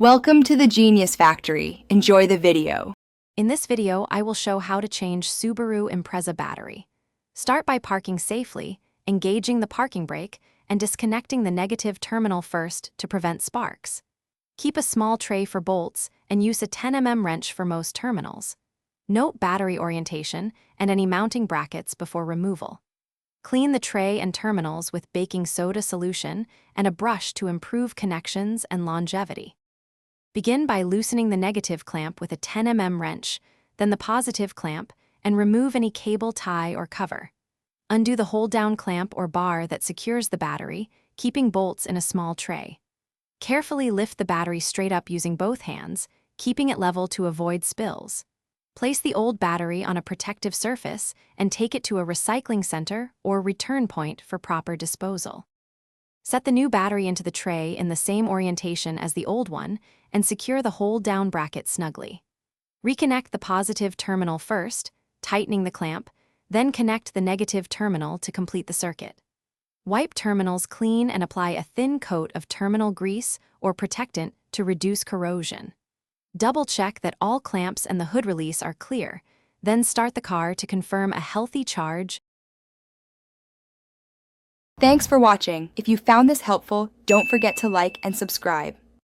Welcome to the Genius Factory. Enjoy the video. In this video, I will show how to change Subaru Impreza battery. Start by parking safely, engaging the parking brake, and disconnecting the negative terminal first to prevent sparks. Keep a small tray for bolts and use a 10 mm wrench for most terminals. Note battery orientation and any mounting brackets before removal. Clean the tray and terminals with baking soda solution and a brush to improve connections and longevity. Begin by loosening the negative clamp with a 10 mm wrench, then the positive clamp, and remove any cable tie or cover. Undo the hold-down clamp or bar that secures the battery, keeping bolts in a small tray. Carefully lift the battery straight up using both hands, keeping it level to avoid spills. Place the old battery on a protective surface and take it to a recycling center or return point for proper disposal. Set the new battery into the tray in the same orientation as the old one and secure the hold-down bracket snugly. Reconnect the positive terminal first, tightening the clamp, then connect the negative terminal to complete the circuit. Wipe terminals clean and apply a thin coat of terminal grease or protectant to reduce corrosion. Double-check that all clamps and the hood release are clear, then start the car to confirm a healthy charge. Thanks for watching. If you found this helpful, don't forget to like and subscribe.